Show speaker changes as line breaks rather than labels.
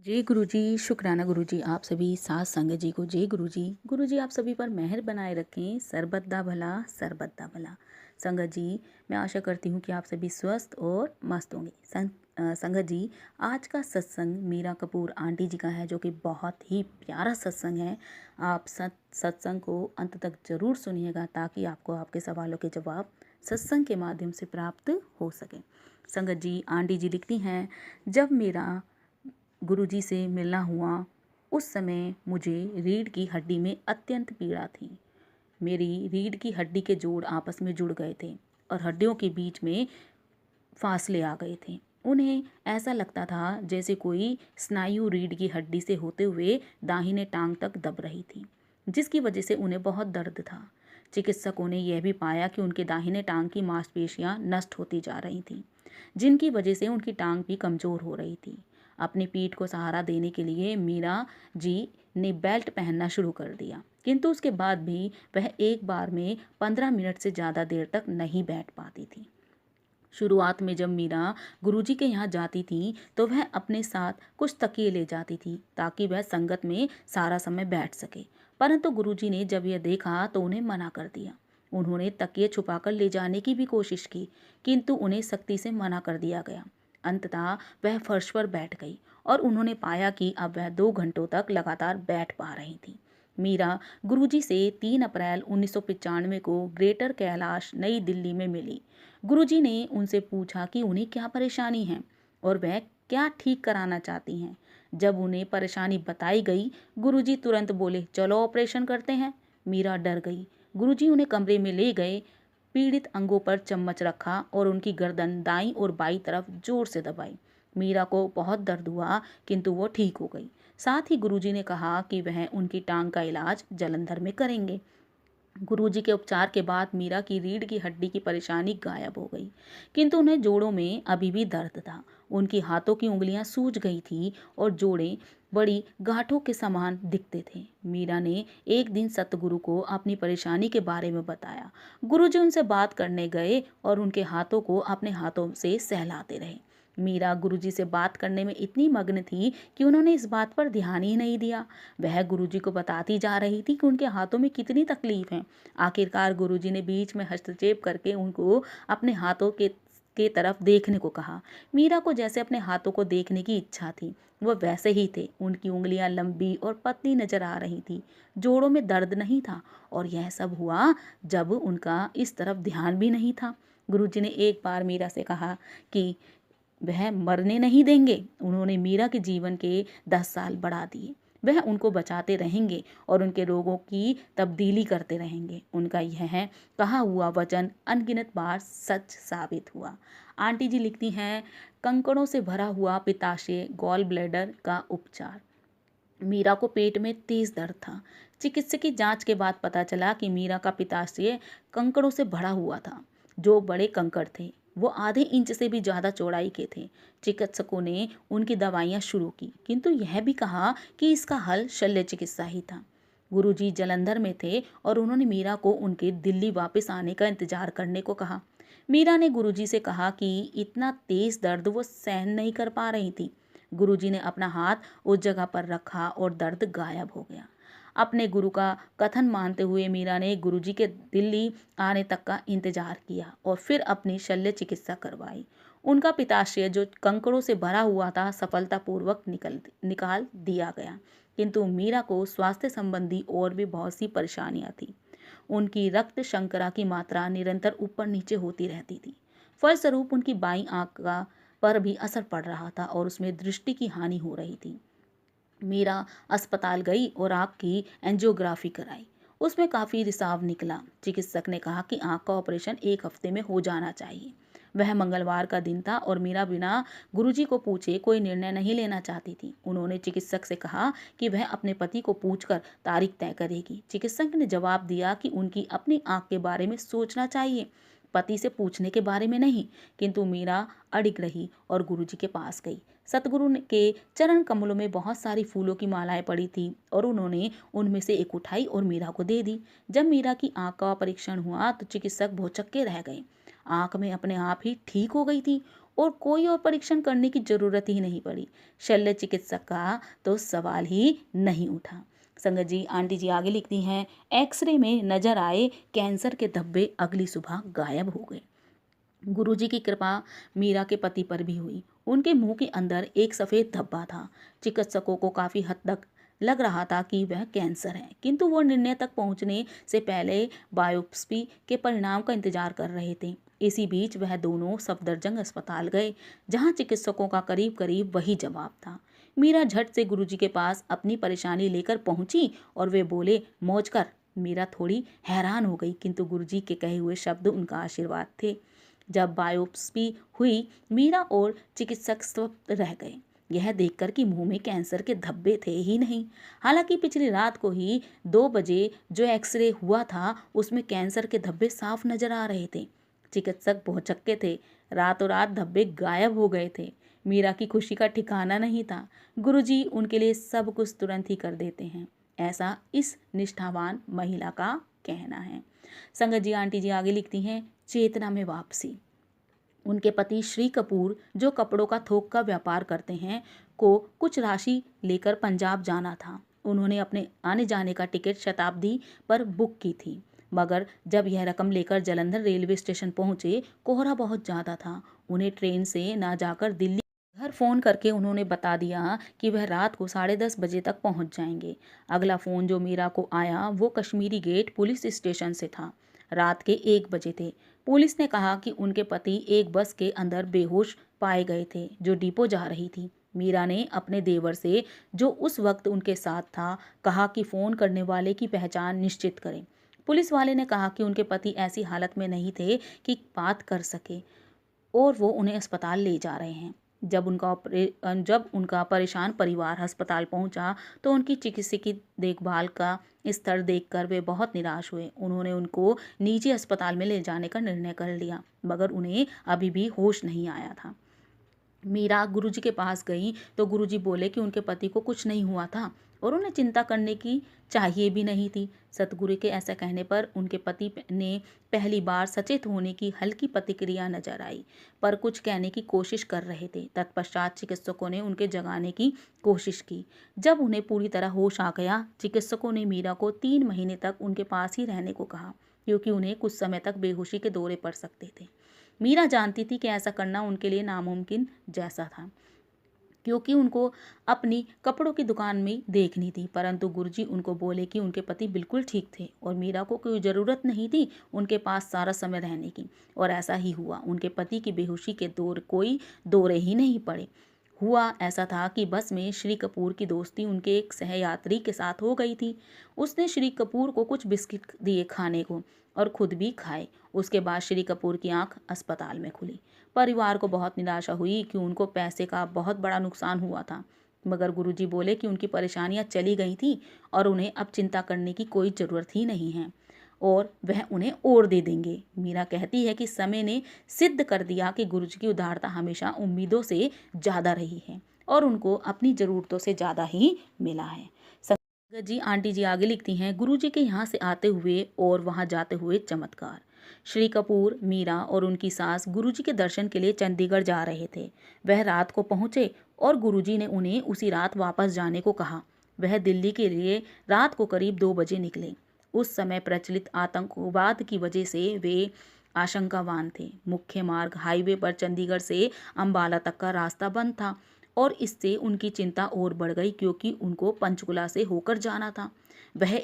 जय गुरुजी, शुक्राना गुरुजी, आप सभी साथ संगत जी को जय गुरुजी। गुरुजी आप सभी पर मेहर बनाए रखें, सरबत्ता भला सरबत्ता भला। संगत जी, मैं आशा करती हूँ कि आप सभी स्वस्थ और मस्त होंगे। संगत जी, आज का सत्संग मीरा कपूर आंटी जी का है, जो कि बहुत ही प्यारा सत्संग है। आप सत्संग को अंत तक जरूर सुनिएगा, ताकि आपको आपके सवालों के जवाब सत्संग के माध्यम से प्राप्त हो सके। संगत जी, आंटी जी लिखती हैं, जब मेरा गुरुजी से मिलना हुआ, उस समय मुझे रीढ़ की हड्डी में अत्यंत पीड़ा थी। मेरी रीढ़ की हड्डी के जोड़ आपस में जुड़ गए थे और हड्डियों के बीच में फासले आ गए थे। उन्हें ऐसा लगता था जैसे कोई स्नायु रीढ़ की हड्डी से होते हुए दाहिने टांग तक दब रही थी, जिसकी वजह से उन्हें बहुत दर्द था। चिकित्सकों ने यह भी पाया कि उनके दाहिने टांग की मांसपेशियां नष्ट होती जा रही थीं, जिनकी वजह से उनकी टांग भी कमज़ोर हो रही थी। अपनी पीठ को सहारा देने के लिए मीरा जी ने बेल्ट पहनना शुरू कर दिया, किंतु उसके बाद भी वह एक बार में 15 मिनट से ज़्यादा देर तक नहीं बैठ पाती थी। शुरुआत में जब मीरा गुरुजी के यहाँ जाती थी, तो वह अपने साथ कुछ तकिए ले जाती थी, ताकि वह संगत में सारा समय बैठ सके। परंतु गुरुजी ने जब यह देखा तो उन्हें मना कर दिया। उन्होंने तकिए छुपाकर ले जाने की भी कोशिश की, किंतु उन्हें सख्ती से मना कर दिया गया। अंततः वह फर्श पर बैठ गई और उन्होंने पाया कि अब वह 2 घंटों तक लगातार बैठ पा रही थी। मीरा गुरुजी से 3 अप्रैल 1995 को ग्रेटर कैलाश नई दिल्ली में मिली। गुरुजी ने उनसे पूछा कि उन्हें क्या परेशानी है और वह क्या ठीक कराना चाहती हैं। जब उन्हें परेशानी बताई गई, गुरुजी तुरंत बोले, चलो ऑपरेशन करते हैं। मीरा डर गई। गुरुजी उन्हें कमरे में ले गए, पीड़ित अंगों पर चम्मच रखा और उनकी गर्दन दाईं और बाईं तरफ जोर से दबाई। मीरा को बहुत दर्द हुआ, किंतु वो ठीक हो गई। साथ ही गुरुजी ने कहा कि वह उनकी टांग का इलाज जालंधर में करेंगे। गुरुजी के उपचार के बाद मीरा की रीढ़ की हड्डी की परेशानी गायब हो गई, किंतु उन्हें जोड़ों में अभी भी दर्द था। उनकी हाथों की उंगलियां सूज गई थी और जोड़े बड़ी गांठों के समान दिखते थे। मीरा ने एक दिन सतगुरु को अपनी परेशानी के बारे में बताया। गुरुजी उनसे बात करने गए और उनके हाथों को अपने हाथों से सहलाते रहे। मीरा गुरुजी से बात करने में इतनी मग्न थी कि उन्होंने इस बात पर ध्यान ही नहीं दिया। वह गुरुजी को बताती जा रही थी कि उनके हाथों में कितनी तकलीफ है। आखिरकार गुरुजी ने बीच में हस्तक्षेप करके उनको अपने हाथों के तरफ देखने को कहा। मीरा को जैसे अपने हाथों को देखने की इच्छा थी, वह वैसे ही थे। उनकी उंगलियां लंबी और पतली नजर आ रही थी, जोड़ों में दर्द नहीं था, और यह सब हुआ जब उनका इस तरफ ध्यान भी नहीं था। गुरुजी ने एक बार मीरा से कहा कि वह मरने नहीं देंगे। उन्होंने मीरा के जीवन के 10 साल बढ़ा दिए। वह उनको बचाते रहेंगे और उनके रोगों की तब्दीली करते रहेंगे। उनका यह कहा हुआ वचन अनगिनत बार सच साबित हुआ। आंटी जी लिखती हैं, कंकड़ों से भरा हुआ पित्ताशय गॉल ब्लैडर का उपचार। मीरा को पेट में तेज दर्द था। चिकित्सक की जांच के बाद पता चला कि मीरा का पित्ताशय कंकड़ों से भरा हुआ था। जो बड़े कंकड़ थे, वो आधे इंच से भी ज़्यादा चौड़ाई के थे। चिकित्सकों ने उनकी दवाइयाँ शुरू की, किंतु यह भी कहा कि इसका हल शल्य चिकित्सा ही था। गुरुजी जालंधर में थे और उन्होंने मीरा को उनके दिल्ली वापस आने का इंतजार करने को कहा। मीरा ने गुरुजी से कहा कि इतना तेज दर्द वो सहन नहीं कर पा रही थी। गुरुजी ने अपना हाथ उस जगह पर रखा और दर्द गायब हो गया। अपने गुरु का कथन मानते हुए मीरा ने गुरुजी के दिल्ली आने तक का इंतजार किया और फिर अपनी शल्य चिकित्सा करवाई। उनका पित्ताशय जो कंकड़ों से भरा हुआ था, सफलतापूर्वक निकाल दिया गया, किंतु मीरा को स्वास्थ्य संबंधी और भी बहुत सी परेशानियां थी। उनकी रक्त शर्करा की मात्रा निरंतर ऊपर नीचे होती रहती थी। फलस्वरूप उनकी बाईं आंख का पर भी असर पड़ रहा था और उसमें दृष्टि की हानि हो रही थी। मीरा अस्पताल गई और आंख की एंजियोग्राफी कराई। उसमें काफ़ी रिसाव निकला। चिकित्सक ने कहा कि आंख का ऑपरेशन 1 हफ्ते में हो जाना चाहिए। वह मंगलवार का दिन था और मीरा बिना गुरुजी को पूछे कोई निर्णय नहीं लेना चाहती थी। उन्होंने चिकित्सक से कहा कि वह अपने पति को पूछकर तारीख तय करेगी। चिकित्सक ने जवाब दिया कि उनकी अपनी आंख के बारे में सोचना चाहिए, पति से पूछने के बारे में नहीं। किंतु मीरा अड़िग रही और गुरुजी के पास गई। सतगुरु के चरण कमलों में बहुत सारी फूलों की मालाएं पड़ी थी और उन्होंने उनमें से एक उठाई और मीरा को दे दी। जब मीरा की आंख का परीक्षण हुआ तो चिकित्सक भौचक्के रह गए। आंख में अपने आप ही ठीक हो गई थी। और कोई और परीक्षण करने की जरूरत ही नहीं पड़ी। शल्य चिकित्सक का तो सवाल ही नहीं उठा। संगत जी, आंटी जी आगे लिखती हैं, एक्सरे में नजर आए कैंसर के धब्बे अगली सुबह गायब हो गए। गुरुजी की कृपा मीरा के पति पर भी हुई। उनके मुंह के अंदर एक सफेद धब्बा था। चिकित्सकों को काफी हद तक लग रहा था कि वह कैंसर है, किंतु वो निर्णय तक पहुंचने से पहले बायोप्सी के परिणाम का इंतजार कर रहे थे। इसी बीच वह दोनों सफदरजंग अस्पताल गए, जहां चिकित्सकों का करीब करीब वही जवाब था। मीरा झट से गुरुजी के पास अपनी परेशानी लेकर पहुंची और वे बोले, मौज कर। मीरा थोड़ी हैरान हो गई, किंतु गुरुजी के कहे हुए शब्द उनका आशीर्वाद थे। जब बायोप्सी हुई, मीरा और चिकित्सक स्तब्ध रह गए, यह देखकर कि मुंह में कैंसर के धब्बे थे ही नहीं। हालांकि पिछली रात को ही 2 बजे जो एक्सरे हुआ था, उसमें कैंसर के धब्बे साफ नजर आ रहे थे। चिकित्सक भौचक्के थे। रातों रात धब्बे गायब हो गए थे। मीरा की खुशी का ठिकाना नहीं था। गुरुजी उनके लिए सब कुछ तुरंत ही कर देते हैं, ऐसा इस निष्ठावान महिला का कहना है। संगत जी, आंटी जी आगे लिखती हैं, चेतना में वापसी। उनके पति श्री कपूर, जो कपड़ों का थोक का व्यापार करते हैं, को कुछ राशि लेकर पंजाब जाना था। उन्होंने अपने आने जाने का टिकट शताब्दी पर बुक की थी, मगर जब यह रकम लेकर जालंधर रेलवे स्टेशन पहुंचे, कोहरा बहुत ज़्यादा था। उन्हें ट्रेन से ना जाकर दिल्ली घर फ़ोन करके उन्होंने बता दिया कि वह रात को 10:30 बजे तक पहुंच जाएंगे। अगला फ़ोन जो मीरा को आया वो कश्मीरी गेट पुलिस स्टेशन से था। रात के 1 बजे थे। पुलिस ने कहा कि उनके पति एक बस के अंदर बेहोश पाए गए थे, जो डिपो जा रही थी। मीरा ने अपने देवर से, जो उस वक्त उनके साथ था, कहा कि फ़ोन करने वाले की पहचान निश्चित करें। पुलिस वाले ने कहा कि उनके पति ऐसी हालत में नहीं थे कि बात कर सके और वो उन्हें अस्पताल ले जा रहे हैं। जब उनका परेशान परिवार अस्पताल पहुंचा, तो उनकी चिकित्सकीय देखभाल का स्तर देखकर वे बहुत निराश हुए। उन्होंने उनको निजी अस्पताल में ले जाने का निर्णय कर लिया, मगर उन्हें अभी भी होश नहीं आया था। मीरा गुरुजी के पास गई तो गुरुजी बोले कि उनके पति को कुछ नहीं हुआ था और उन्हें चिंता करने की चाहिए भी नहीं थी। सतगुरु के ऐसा कहने पर उनके पति ने पहली बार सचेत होने की हल्की प्रतिक्रिया नजर आई, पर कुछ कहने की कोशिश कर रहे थे। तत्पश्चात चिकित्सकों ने उनके जगाने की कोशिश की। जब उन्हें पूरी तरह होश आ गया, चिकित्सकों ने मीरा को 3 महीने तक उनके पास ही रहने को कहा, क्योंकि उन्हें कुछ समय तक बेहोशी के दौरे पड़ सकते थे। मीरा जानती थी कि ऐसा करना उनके लिए नामुमकिन जैसा था, क्योंकि उनको अपनी कपड़ों की दुकान में देखनी थी। परंतु गुरुजी उनको बोले कि उनके पति बिल्कुल ठीक थे और मीरा को कोई ज़रूरत नहीं थी उनके पास सारा समय रहने की। और ऐसा ही हुआ। उनके पति की बेहोशी के कोई दौरे ही नहीं पड़े। हुआ ऐसा था कि बस में श्री कपूर की दोस्ती उनके एक सहयात्री के साथ हो गई थी। उसने श्री कपूर को कुछ बिस्किट दिए खाने को और खुद भी खाए। उसके बाद श्री कपूर की आंख अस्पताल में खुली। परिवार को बहुत निराशा हुई कि उनको पैसे का बहुत बड़ा नुकसान हुआ था, मगर गुरुजी बोले कि उनकी परेशानियां चली गई थी और उन्हें अब चिंता करने की कोई ज़रूरत ही नहीं है और वह उन्हें और दे देंगे। मीरा कहती है कि समय ने सिद्ध कर दिया कि गुरुजी की उदारता हमेशा उम्मीदों से ज़्यादा रही है और उनको अपनी ज़रूरतों से ज़्यादा ही मिला है। संगत जी, आंटी जी आगे लिखती हैं, गुरुजी के यहाँ से आते हुए और वहाँ जाते हुए चमत्कार। श्री कपूर, मीरा और उनकी सास गुरुजी के दर्शन के लिए चंडीगढ़ जा रहे थे। वह रात को पहुंचे और गुरुजी ने उन्हें उसी रात वापस जाने को कहा। वह दिल्ली के लिए रात को करीब 2 बजे निकले। उस समय प्रचलित आतंकवाद की वजह से वे आशंकावान थे। मुख्य मार्ग हाईवे पर चंडीगढ़ से अंबाला तक का रास्ता बंद था और इससे उनकी चिंता और बढ़ गई, क्योंकि उनको पंचकुला से होकर जाना था। वह